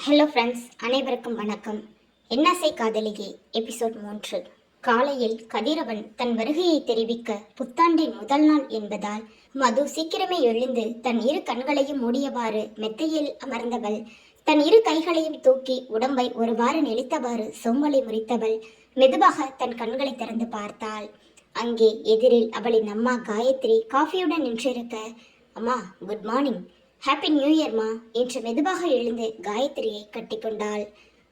Hello friends, அனைவருக்கும் வணக்கம். என்னாசை காதலியே எபிசோட் 3. காலையில் கதிரவன் தன் வருகையை தெரிவிக்க புத்தாண்டின் முதல் நாள் என்பதால் மது சீக்கிரமே எழுந்து தன் இரு கண்களையும் மூடியவாறு மெத்தையில் அமர்ந்தவள் தன் இரு கைகளையும் தூக்கி உடம்பை ஒருவாறு நெளித்தவாறு சோம்பலை முறித்தவள் மெதுவாக தன் கண்களை திறந்து பார்த்தாள். அங்கே எதிரில் அவளின் அம்மா காயத்ரி காஃபியுடன் நின்றிருக்க, அம்மா குட் மார்னிங், ஹாப்பி நியூ இயர்மா என்று மெதுவாக எழுந்து காயத்ரியை கட்டிக்கொண்டாள்.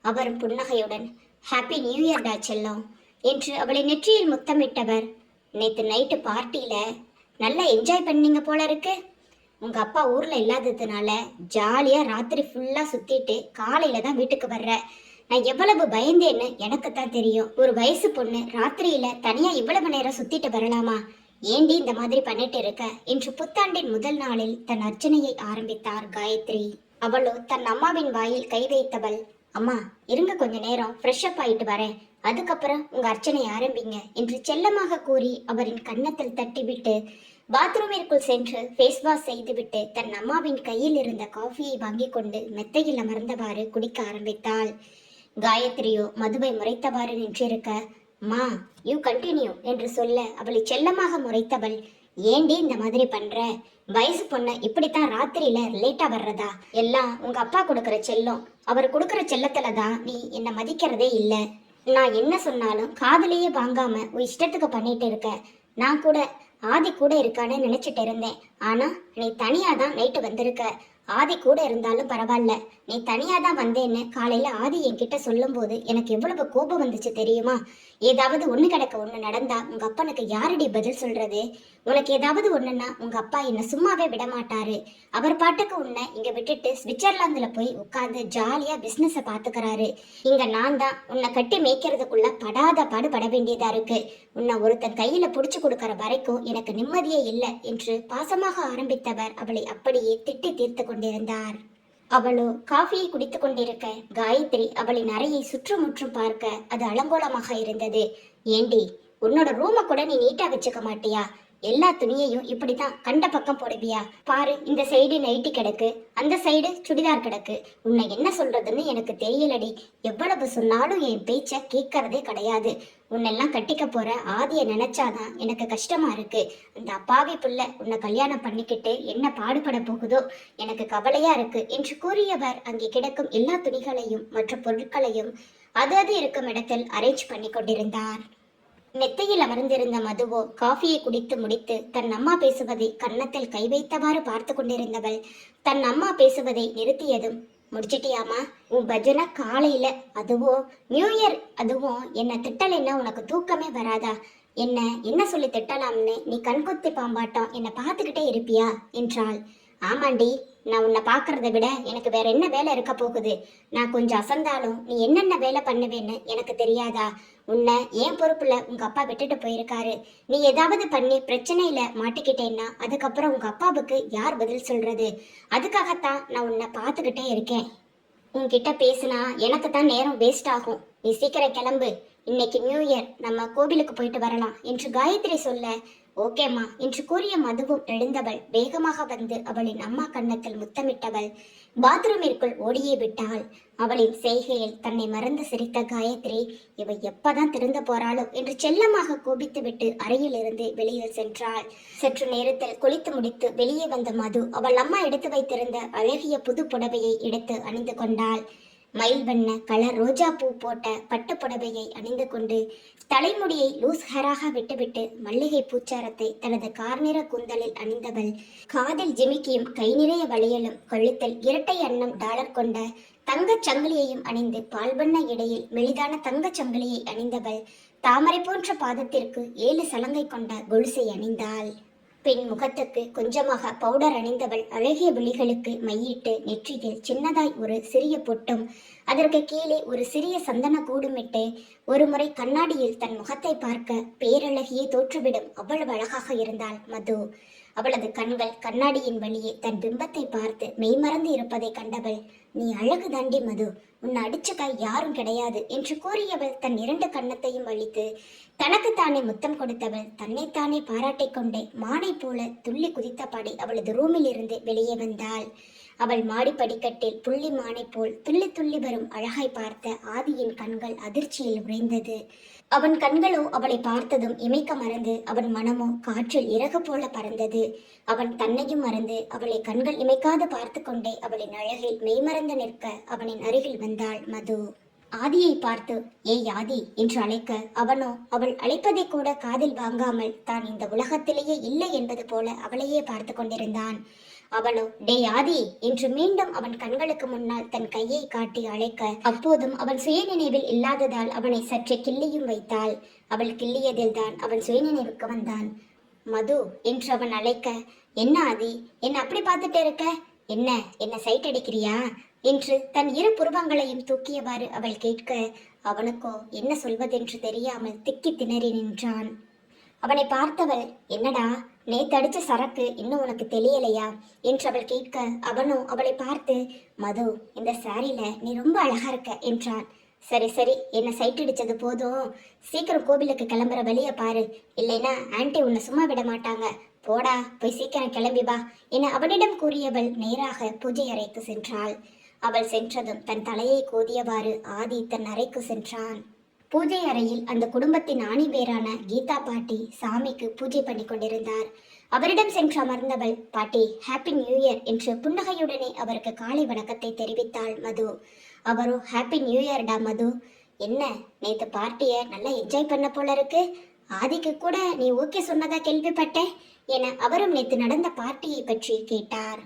அவரும் புன்னகையுடன் ஹாப்பி நியூ இயர் டா செல்லம் என்று அவளை நெற்றியில் முத்தமிட்டவர், நேற்று நைட்டு பார்ட்டியில நல்லா என்ஜாய் பண்ணீங்க போல இருக்கு. உங்க அப்பா ஊர்ல இல்லாததுனால ஜாலியா ராத்திரி ஃபுல்லா சுத்திட்டு காலையில தான் வீட்டுக்கு வர்ற. நான் எவ்வளவு பயந்தேன்னு எனக்கு தான் தெரியும். ஒரு வயசு பொண்ணு ராத்திரியில தனியா இவ்வளவு நேரம் சுத்திட்டு வரலாமா? ஏண்டி இந்த மாதிரி பண்ணிட்டு இருக்க என்று புத்தாண்டின் முதல் நாளில் தன் அர்ச்சனையை ஆரம்பித்தார் காயத்ரி. அவளோ தன் அம்மாவின் வாயில் கை வைத்தவள், அம்மா இருங்க கொஞ்ச நேரம் ஃப்ரெஷ் அப் ஆயிட்டு வரேன், அதுக்கப்புறம் உங்க அர்ச்சனை ஆரம்பிங்க என்று செல்லமாக கூறி அவரின் கன்னத்தில் தட்டிவிட்டு பாத்ரூமிற்குள் சென்று ஃபேஸ் வாஷ் செய்துவிட்டு தன் அம்மாவின் கையில் இருந்த காஃபியை வாங்கி கொண்டு மெத்தையில் அமர்ந்தவாறு குடிக்க ஆரம்பித்தாள். காயத்ரியோ மதுவை முறைத்தவாறு நின்றிருக்க, மா யூ கண்டினியூ என்று சொல்ல அவளை செல்லமாக முறைத்தவள், ஏண்டி இந்த மாதிரி பண்ற? வயசு பொண்ணு இப்படித்தான் ராத்திரியில லேட்டா வர்றதா? எல்லாம் உங்க அப்பா கொடுக்கற செல்லம். அவர் கொடுக்கற செல்லத்துலதான் நீ என்ன மதிக்கிறதே இல்ல. நான் என்ன சொன்னாலும் காதலியே வாங்காம உன் இஷ்டத்துக்கு பண்ணிட்டு இருக்க. நான் கூட ஆதி கூட இருக்கான்னு நினைச்சிட்டு இருந்தேன். ஆனா நீ தனியா தான் நைட்டு வந்திருக்க. ஆதி கூட இருந்தாலும் பரவாயில்ல, நீ தனியா தான் வந்தேன்னு காலையில ஆதி என்கிட்ட சொல்லும் போது எனக்கு எவ்வளவு கோபம் வந்துச்சு தெரியுமா? ஏதாவது ஒண்ணு கிடக்க ஒண்ணு நடந்தா உங்க அப்பனுக்கு யாரடி பதில் சொல்றது? உனக்கு ஏதாவது ஒண்ணுன்னா உங்க அப்பா என்ன சும்மாவே விட மாட்டாரு. அவர் பாட்டுக்கு உன்னை இங்க விட்டுட்டு சுவிட்சர்லாந்துல போய் உட்கார்ந்து ஜாலியா பிசினஸ பாத்துக்கிறாரு. இங்க நான் தான் உன்னை கட்டி மேய்க்கிறதுக்குள்ள படாத பாடு பட வேண்டியதா இருக்கு. உன்னை ஒருத்தன் கையில புடிச்சு கொடுக்கற வரைக்கும் எனக்கு நிம்மதியே இல்லை என்று பாசமாக ஆரம்பித்தவர் அவளை அப்படியே திட்டி தீர்த்து கொண்டிருந்தார். அவளோ காஃபியை குடித்துக் கொண்டிருக்க காயத்ரி அவளின் அறையை சுற்றுமுற்றும் பார்க்க அது அலங்கோலமாக இருந்தது. ஏண்டி, உன்னோட ரூமை கூட நீ நீட்டா வச்சுக்க மாட்டியா? எல்லா துணியையும் இப்படித்தான் கண்ட பக்கம் போடுவியா? பாரு, இந்த சைடு நைட்டி கிடக்கு, அந்த சைடு சுடிதார் கிடக்கு. உன்னை என்ன சொல்றதுன்னு எனக்கு தெரியலடி. எவ்வளவு சொன்னாலும் என் பேச்ச கேட்கறதே கிடையாது. உன்னெல்லாம் கட்டிக்க போற ஆதிய நினைச்சாதான் எனக்கு கஷ்டமா இருக்கு. அந்த அப்பாவி புள்ள உன்னை கல்யாணம் பண்ணிக்கிட்டு என்ன பாடுபட போகுதோ எனக்கு கவலையா இருக்கு என்று கூறியவர் அங்கே கிடக்கும் எல்லா துணிகளையும் மற்ற பொருட்களையும் அது இருக்கும் இடத்தில் அரேஞ்ச் பண்ணி கொண்டிருந்தார். மெத்தையில் அமர்ந்திருந்த மதுவோ காஃபியை குடித்து முடித்து தன் அம்மா பேசுவதை கன்னத்தில் கை வைத்தவாறு பார்த்து கொண்டிருந்தவள் தன் அம்மா பேசுவதை நிறுத்தியதும், முடிச்சிட்டியாமா உன் பஜனை காலையில? அதுவும் நியூ இயர், அதுவும் என்ன திட்டலைன்னா உனக்கு தூக்கமே வராதா? என்ன சொல்லி திட்டலாம்னு நீ கண்கொத்தி பாம்பாட்டம் என்னை பார்த்துக்கிட்டே இருப்பியா என்றாள். ஆமாண்டி, நான் உன்னை பார்க்கறத விட எனக்கு வேற என்ன வேலை இருக்க போகுது? நான் கொஞ்சம் அசந்தாலும் நீ என்னென்ன வேலை பண்ணுவேன்னு எனக்கு தெரியாதா? உன்னை ஏன் பொறுப்புல உங்க அப்பா விட்டுட்டு போயிருக்காரு. நீ ஏதாவது பண்ணி பிரச்சனையில மாட்டிக்கிட்டேன்னா அதுக்கப்புறம் உங்க அப்பாவுக்கு யார் பதில் சொல்றது? அதுக்காகத்தான் நான் உன்னை பார்த்துக்கிட்டே இருக்கேன். உன்கிட்ட பேசினா எனக்கு தான் நேரம் வேஸ்ட் ஆகும். நீ சீக்கிரம் கிளம்பு, இன்னைக்கு நியூ இயர், நம்ம கோவிலுக்கு போயிட்டு வரலாம் என்று காயத்ரி சொல்ல, ஓகேம்மா என்று கூறிய மதுவும் எழுந்தவள் வேகமாக வந்து அவளின் அம்மா கன்னத்தில் முத்தமிட்டவள் பாத்ரூமிற்குள் ஓடியே விட்டாள். அவளின் செய்கையில் தன்னை மறந்து சிரித்த காயத்ரி, இவ எப்பதான் திறந்து போறாளோ என்று செல்லமாக கோபித்துவிட்டு அறையில் இருந்து வெளியில் சென்றாள். சற்று நேரத்தில் குளித்து முடித்து வெளியே வந்த மது அவள் அம்மா எடுத்து வைத்திருந்த அழகிய புது புடவையை எடுத்து அணிந்து கொண்டாள். மயில் வண்ண கலர் ரோஜா பூ போட்ட பட்டு புடவையை அணிந்து கொண்டு தலைமுடியை லூஸ் ஹேராக விட்டுவிட்டு மல்லிகை பூச்சாரத்தை தனது கார்நிற கூந்தலில் அணிந்தவள் காதில் ஜிமிக்கியும் கை நிறைய வளையலும் கழுத்தில் இரட்டை அன்னம் டாலர் கொண்ட தங்கச் சங்கிலியையும் அணிந்து பால்வண்ண இடையில் மெலிதான தங்கச் சங்கிலியை அணிந்தவள் தாமரை போன்ற பாதத்திற்கு 7 சலங்கை கொண்ட கொலுசை அணிந்தாள். பெண் முகத்துக்கு கொஞ்சமாக பவுடர் அணிந்தவள் அழகிய விழிகளுக்கு மையிட்டு நெற்றியில் சின்னதாய் ஒரு சிறிய பொட்டும் அதற்கு கீழே ஒரு சிறிய சந்தன கூடுமிட்டு ஒரு முறை கண்ணாடியில் தன் முகத்தை பார்க்க பேரழகியே தோற்றுவிடும் அவ்வளவு அழகாக இருந்தாள் மது. அவளது கண்கள் கண்ணாடியின் வழியே தன் பிம்பத்தை பார்த்து மெய்மறந்து இருப்பதை கண்டவள், நீ அழகு தாண்டி மது, உன்னை அடிச்சுக்க யாரும் கிடையாது என்று கூறியவள் தன் 2 கன்னத்தையும் அழித்து தனக்குத்தானே முத்தம் கொடுத்தவள் தன்னைத்தானே பாராட்டிக் கொண்டே மானை போல துள்ளி குதித்தபடி அவளது ரூமில் இருந்து வெளியே வந்தாள். அவள் மாடி படிக்கட்டில் புள்ளி மானை போல் துள்ளி துள்ளி வரும் அழகை பார்த்த ஆதியின் கண்கள் அதிர்ச்சியில் உறைந்தது. அவன் கண்களோ அவளை பார்த்ததும் இமைக்க மறந்து, அவன் மனமோ காற்றில் இறகு போல பறந்தது. அவன் தன்னையும் மறந்து அவளை கண்கள் இமைக்காது பார்த்து கொண்டே அவளின் அழகில் மெய்மறந்து நிற்க அவனின் அருகில் வந்தாள் மது. ஆதியை பார்த்து ஏய் ஆதி என்று அழைக்க, அவனோ அவள் அழைப்பதை கூட காதில் வாங்காமல் தான் இந்த உலகத்திலேயே இல்லை என்பது போல அவளையே பார்த்து கொண்டிருந்தான். அவளோ டே ஆதி என்று மீண்டும் அவன் கண்களுக்கு முன்னால் தன் கையை காட்டி அழைக்க, அப்போதும் அவன் சுயநினைவில் இல்லாததால் அவனை சற்றே கிள்ளியும் வைத்தாள். அவள் கிள்ளியதில் தான் அவன் சுயநினைவுக்கு வந்தான். மது என்று அவன் அழைக்க, என்ன ஆதி என்ன அப்படி பார்த்துட்டு இருக்க, என்ன சைட் அடிக்கிறியா என்று தன் இரு புருவங்களையும் தூக்கியவாறு அவள் கேட்க, அவனுக்கோ என்ன சொல்வதென்று தெரியாமல் திக்கி திணறி நின்றான். அவனை பார்த்தவள், என்னடா நேத்து அடிச்ச சரக்கு இன்னும் உனக்கு தெரியலையா என்று அவள் கேட்க, அவனோ அவளை பார்த்து, மது இந்த சாரியில நீ ரொம்ப அழகா இருக்க என்றான். சரி சரி என்ன சைட் அடிச்சது போதும், சீக்கிரம் கோவிலுக்கு கிளம்புற வழிய பாரு, இல்லைன்னா ஆன்ட்டி உன்னை சும்மா விட மாட்டாங்க, போடா போய் சீக்கிரம் கிளம்பி வா என அவனிடம் கூறியவள் நேராக பூஜை அறைக்கு சென்றாள். அவள் சென்றதும் தன் தலையை கோதியவாறு ஆதி தன் அறைக்கு சென்றான். பூஜை அறையில் அந்த குடும்பத்தின் ஆணி பேரான கீதா பாட்டி சாமிக்கு பூஜை பண்ணி கொண்டிருந்தார். அவரிடம் சென்று அமர்ந்தவள், பாட்டி ஹாப்பி நியூ இயர் என்று புன்னகையுடனே அவருக்கு காலை வணக்கத்தை தெரிவித்தாள் மது. அவரோ ஹாப்பி நியூ இயர்டா மது, என்ன நேத்து பார்ட்டிய நல்லா என்ஜாய் பண்ண போல இருக்கு, ஆதிக்கு கூட நீ ஓகே சொன்னதா கேள்விப்பட்டேன் என அவரும் நேத்து நடந்த பார்ட்டியை பற்றி கேட்டார்.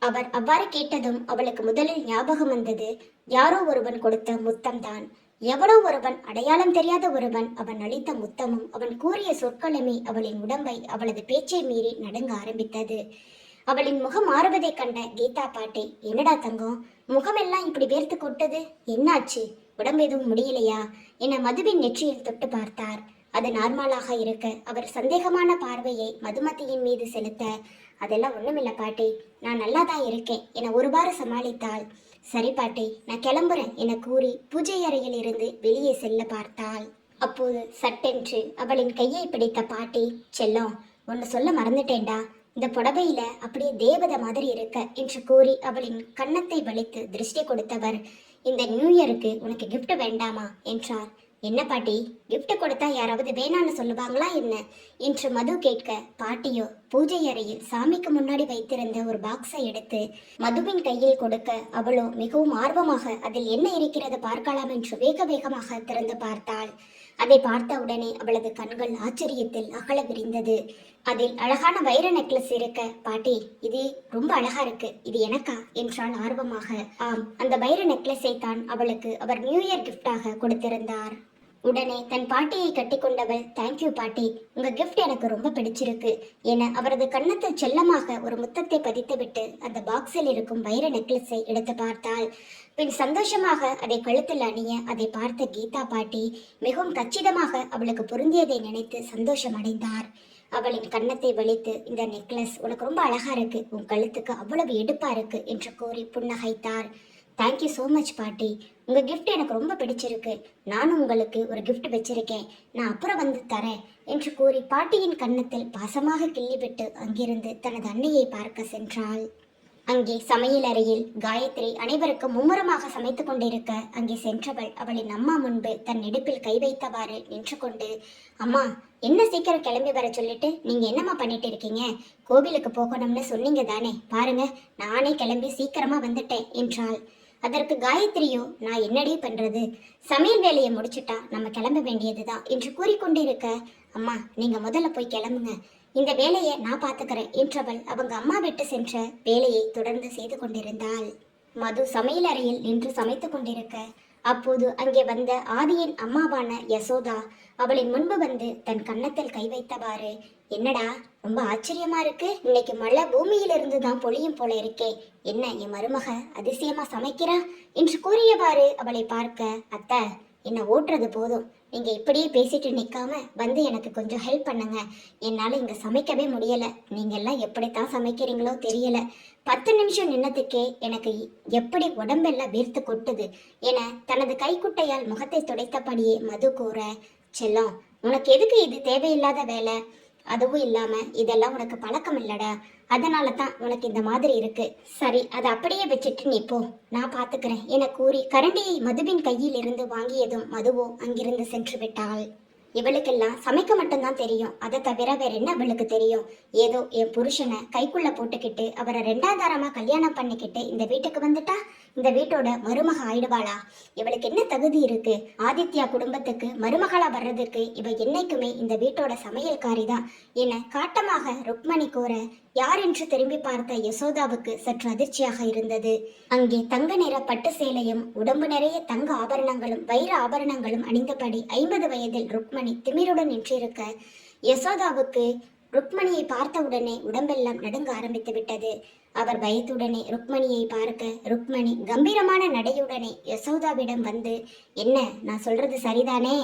அவர் அவ்வாறு கேட்டதும் அவளுக்கு முதலில் ஞாபகம் வந்தது யாரோ ஒருவன் கொடுத்த முத்தம்தான். எவனோ ஒருவன், அடையாளம் தெரியாத ஒருவன் அவன் அளித்த முத்தமும் அவன் கூறிய சொற்களுமே அவளின் உடம்பை அவளது பேச்சை மீறி நடுங்க ஆரம்பித்தது. அவளின் முகம் மாறுவதை கண்ட கீதா பாட்டி, என்னடா தங்கம் முகமெல்லாம் இப்படி வேர்த்து கொட்டது, என்னாச்சு, உடம்பு எதுவும் முடியலையா என மதுவின் நெற்றியில் தொட்டு பார்த்தார். அது நார்மலாக இருக்க அவர் சந்தேகமான பார்வையை மதுமதியின் மீது செலுத்த, அதெல்லாம் ஒண்ணுமில்ல பாட்டி, நான் நல்லாதான் இருக்கேன் என ஒருவாறு சமாளித்தாள். சரி பாட்டி நான் கிளம்புறேன் என கூறி பூஜை அறையில் இருந்து வெளியே செல்ல பார்த்தாள். அப்போது சட்டென்று அவளின் கையை பிடித்த பாட்டி, செல்லம் ஒன்னு சொல்ல மறந்துட்டேன்டா, இந்த புடவையில அப்படியே தேவதை மாதிரி இருக்க என்று கூறி அவளின் கன்னத்தை வலித்து திருஷ்டி கொடுத்தவர், இந்த நியூ இயருக்கு உனக்கு கிஃப்ட் வேண்டாமா என்றார். என்ன பாட்டி கிஃப்ட் கொடுத்தா யாராவது வேணான்னு சொல்லுவாங்களா என்ன என்று மது கேட்க, பாட்டியோ பூஜை அறையில் சாமிக்கு முன்னாடி வைத்திருந்த ஒரு பாக்ஸை எடுத்து மதுவின் கையில் கொடுக்க, அவளோ மிகவும் ஆர்வமாக அதில் என்ன இருக்கிறது பார்க்கலாம் என்று வேக வேகமாக திறந்து பார்த்தாள். அதை பார்த்த உடனே அவளது கண்கள் ஆச்சரியத்தில் அகல விரிந்தது. அதில் அழகான வைர நெக்லஸ் இருக்க, பாட்டி இது ரொம்ப அழகா இருக்கு, இது எனக்கா என்றாள் ஆர்வமாக. ஆம், அந்த வைர நெக்லஸை தான் அவளுக்கு அவர் நியூ இயர் கிஃப்டாக கொடுத்திருந்தார். உடனே தன் பாட்டியை கட்டிக்கொண்டவள், தேங்க்யூ பாட்டி, உங்க கிஃப்ட் எனக்கு ரொம்ப பிடிச்சிருக்கு என அவரது கன்னத்தில் செல்லமாக ஒரு முத்தத்தை பதித்துவிட்டு அந்த பாக்ஸில் இருக்கும் வைர நெக்லஸை எடுத்து பார்த்தாள். பின் சந்தோஷமாக அதை கழுத்தில் அணிய அதை பார்த்த கீதா பாட்டி மிகவும் கச்சிதமாக அவளுக்கு பொருந்தியதை நினைத்து சந்தோஷம் அடைந்தார். அவளின் கன்னத்தை வலித்து, இந்த நெக்லஸ் உனக்கு ரொம்ப அழகா இருக்கு, உன் கழுத்துக்கு அவ்வளவு எடுப்பா இருக்கு என்று கூறி புன்னகைத்தார். தேங்க்யூ ஸோ மச் பாட்டி, உங்க கிஃப்ட் எனக்கு ரொம்ப பிடிச்சிருக்கு, நானும் உங்களுக்கு ஒரு கிஃப்ட் வச்சிருக்கேன், நான் அப்புறம் வந்து தரேன் என்று கூறி பாட்டியின் கன்னத்தில் பாசமாக கிள்ளிவிட்டு அங்கிருந்து தனது அன்னையை பார்க்க சென்றாள். அங்கே சமையல் அறையில் காயத்ரி அனைவருக்கும் மும்முரமாக சமைத்து கொண்டிருக்க அங்கே சென்றவள் அவளின் அம்மா முன்பு தன் இடுப்பில் கை வைத்தவாறு நின்று கொண்டு, அம்மா என்ன சீக்கிரம் கிளம்பி வர சொல்லிட்டு நீங்க என்னம்மா பண்ணிட்டு இருக்கீங்க, கோவிலுக்கு போகணும்னு சொன்னீங்க தானே, பாருங்க நானே கிளம்பி சீக்கிரமா வந்துட்டேன் என்றாள். அதற்கு காயத்ரியோ, நான் என்னடி பண்றது, சமையல் வேலையை முடிச்சுட்டா நம்ம கிளம்ப வேண்டியதுதான் என்று கூறிக்கொண்டிருக்க, அம்மா நீங்க முதல்ல போய் கிளம்புங்க, இந்த வேலையை நான் பார்த்துக்கிறேன் என்றவள் அவங்க அம்மா விட்டு சென்ற வேலையை தொடர்ந்து செய்து கொண்டிருந்தாள். மது சமையல் அறையில் நின்று சமைத்து கொண்டிருக்க அப்போது அங்கே வந்த ஆதியின் அம்மாவான யசோதா அவளின் முன்பு வந்து தன் கன்னத்தில் கை வைத்தவாறு, என்னடா ரொம்ப ஆச்சரியமா இருக்கு, இன்னைக்கு மழை பூமியிலிருந்து தான் பொழியும் போல இருக்கே, என்ன என் மருமக அதிசயமா சமைக்கிறா என்று கூறியவாறு அவளை பார்க்க, அத்தை என்னை ஓட்டுறது போதும், நீங்க இப்படியே பேசிட்டு நிக்காம வந்து எனக்கு கொஞ்சம் ஹெல்ப் பண்ணுங்க, என்னால இங்க சமைக்கவே முடியல, நீங்க எல்லாம் எப்படித்தான் சமைக்கிறீங்களோ தெரியல, 10 நிமிஷம் நின்னதுக்கே எனக்கு எப்படி உடம்பெல்லாம் வீர்த்து கொட்டுது என தனது கைக்குட்டையால் முகத்தை துடைத்தபடியே மது கூற, செல்லம் உனக்கு எதுக்கு இது தேவையில்லாத வேலை, அதுவும் இல்லாம இதெல்லாம் உனக்கு பழக்கம் இல்லடா, அதனால தான் உனக்கு இந்த மாதிரி இருக்கு. சரி, அதை அப்படியே வச்சுட்டு நீ போ, நான் பாத்துக்கிறேன் என கூறி கரண்டியை மதுவின் கையில் இருந்து வாங்கியதும் மதுவோ அங்கிருந்து சென்று விட்டாள். இவளுக்கெல்லாம் சமைக்க மட்டும்தான் தெரியும், அதை தவிர வேற என்ன அவளுக்கு தெரியும்? ஏதோ என் புருஷனை கைக்குள்ள போட்டுக்கிட்டு அவரை ரெண்டாந்தாரமா கல்யாணம் பண்ணிக்கிட்டு இந்த வீட்டுக்கு வந்துட்டா இந்த வீட்டோட மருமக ஆயிடுவாளா? இவளுக்கு என்ன தகுதி இருக்கு? ஆதித்யா குடும்பத்துக்கு மருமகளா வர்றதுக்கு இவ என்னைக்குமே இந்த வீட்டோட சமையல்காரி தான் என காட்டமாக ருக்மணி கூற, யார் என்று திரும்பி பார்த்த யசோதாவுக்கு சற்று அதிர்ச்சியாக இருந்தது. அங்கே தங்க நிற பட்டு சேலையும் உடம்பு நிறைய தங்க ஆபரணங்களும் வைர ஆபரணங்களும் அணிந்தபடி 50 வயதில் ருக்மணி திமிருடன் நின்றிருக்க, யசோதாவுக்கு ருக்மணியை பார்த்தவுடனே உடம்பெல்லாம் நடுங்க ஆரம்பித்து விட்டது. அவர் பயத்துடனே ருக்மணியை பார்க்க, ருக்மணி கம்பீரமான நடையுடனே யசோதாவிடம் வந்து, என்ன, நான் சொல்றது சரிதானே?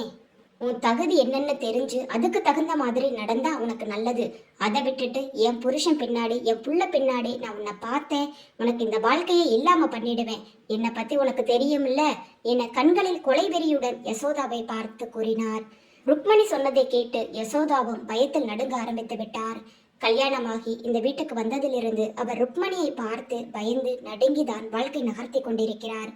உன் தகுதி என்னன்னு தெரிஞ்சு அதுக்கு தகுந்த மாதிரி நடந்தா உனக்கு நல்லது. அதை விட்டுட்டு என் புருஷன் பின்னாடி என் புள்ள பின்னாடி நான் உன்னை பார்த்தேன், உனக்கு இந்த வாழ்க்கையை இல்லாம பண்ணிடுவேன், என்னை பத்தி உனக்கு தெரியும்ல என கண்களில் கொலைவெறியுடன் யசோதாவை பார்த்து கூறினார். ருக்மணி சொன்னதை கேட்டு யசோதாவும் பயத்தில் நடுங்க ஆரம்பித்து விட்டார். கல்யாணமாகி இந்த வீட்டுக்கு வந்ததிலிருந்து அவர் ருக்மணியை பார்த்து பயந்து நடுங்கிதான் வாழ்க்கை நகர்த்தி கொண்டிருக்கிறார்.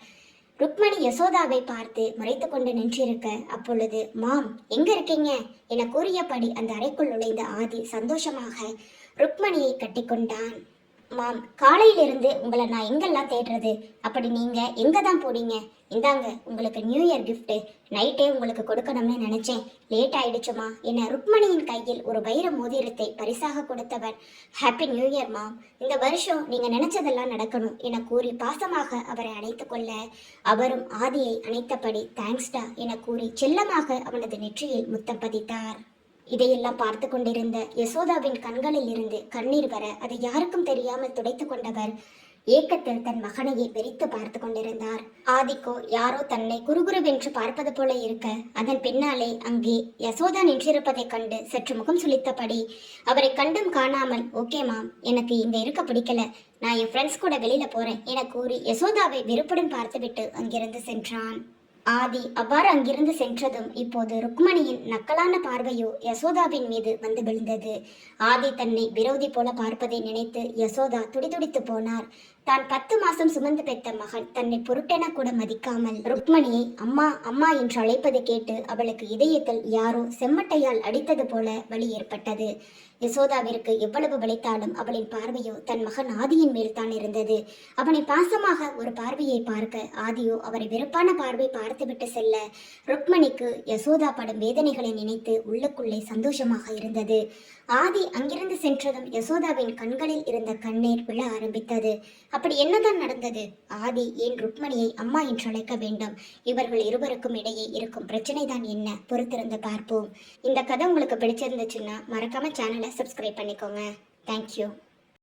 ருக்மணி யசோதாவை பார்த்து முறைத்து கொண்டு நின்றிருக்க, அப்பொழுது மாம் எங்க இருக்கீங்க என கூறியபடி அந்த அறைக்குள் நுழைந்த ஆதி சந்தோஷமாக ருக்மணியை கட்டிக்கொண்டான். மாம், காலையிலிருந்து உங்களை நான் எங்கெல்லாம் தேடுறது, அப்படி நீங்க எங்க தான் போனீங்க? இந்தாங்க உங்களுக்கு நியூ இயர் கிஃப்ட், நைட்டே உங்களுக்கு கொடுக்கணும்னு நினைச்சேன், லேட் ஆயிடுச்சுமா என ருக்மணியின் கையில் ஒரு வைர மோதிரத்தை பரிசாக கொடுத்தவர், ஹாப்பி நியூ இயர் மாம், இந்த வருஷம் நீங்க நினைச்சதெல்லாம் நடக்கணும் என கூறி பாசமாக அவரை அணைத்து கொள்ள, அவரும் ஆதியை அணைத்தபடி தேங்க்ஸ்டா என கூறி செல்லமாக அவனது நெற்றியில் முத்தம் பதித்தார். இதையெல்லாம் பார்த்து கொண்டிருந்த யசோதாவின் கண்களில் இருந்து கண்ணீர் வர அதை யாருக்கும் தெரியாமல் துடைத்து கொண்டவர் ஏக்கத்தில் தன் மகனையை வெறித்து பார்த்து கொண்டிருந்தார். ஆதிக்கோ யாரோ தன்னை குறுகுறுவென்று பார்ப்பது போல இருக்க, அதன் பின்னாலே அங்கே யசோதா நின்றிருப்பதைக் கண்டு சற்று முகம் சுளித்தபடி அவரை கண்டும் காணாமல், ஓகே மாம், எனக்கு இங்க இருக்க பிடிக்கல, நான் என் ஃப்ரெண்ட்ஸ் கூட வெளியில போறேன் என கூறி யசோதாவை வெறுப்புடன் பார்த்துவிட்டு அங்கிருந்து சென்றான். ஆதி அவ்வாறு அங்கிருந்து சென்றதும் இப்போது ருக்மணியின் நக்கலான பார்வையோ யசோதாவின் மீது வந்து விழுந்தது. ஆதி தன்னை விரோதி போல பார்ப்பதை நினைத்து யசோதா துடிதுடித்து போனார். தான் 10 மாசம் சுமந்து பெற்ற மகன் தன்னை பொருட்டென கூட மதிக்காமல் ருக்மணியை அம்மா அம்மா என்று அழைப்பது கேட்டு அவளுக்கு இதயத்தில் யாரோ செம்மட்டையால் அடித்தது போல வலி ஏற்பட்டது. யசோதாவிற்கு எவ்வளவு வலித்தாலும் அவளின் பார்வையோ தன் மகன் ஆதியின் மேல் தான் இருந்தது. அவனை பாசமாக ஒரு பார்வையை பார்க்க ஆதியோ அவரை வெறுப்பான பார்வை பார்த்துவிட்டு செல்ல, ருக்மணிக்கு யசோதா படும் வேதனைகளை நினைத்து உள்ளுக்குள்ளே சந்தோஷமாக இருந்தது. ஆதி அங்கிருந்து சென்றதும் யசோதாவின் கண்களில் இருந்த கண்ணீர் விழ ஆரம்பித்தது. அப்படி என்னதான் நடந்தது? ஆதி ஏன் ருக்மணியை அம்மா என்று அழைக்க வேண்டும்? இவர்கள் இருவருக்கும் இடையே இருக்கும் பிரச்சனை தான் என்ன? பொறுத்திருந்து பார்ப்போம். இந்த கதை உங்களுக்கு பிடிச்சிருந்துச்சுன்னா மறக்காம சேனலை சப்ஸ்கிரைப் பண்ணிக்கோங்க. தேங்க்யூ.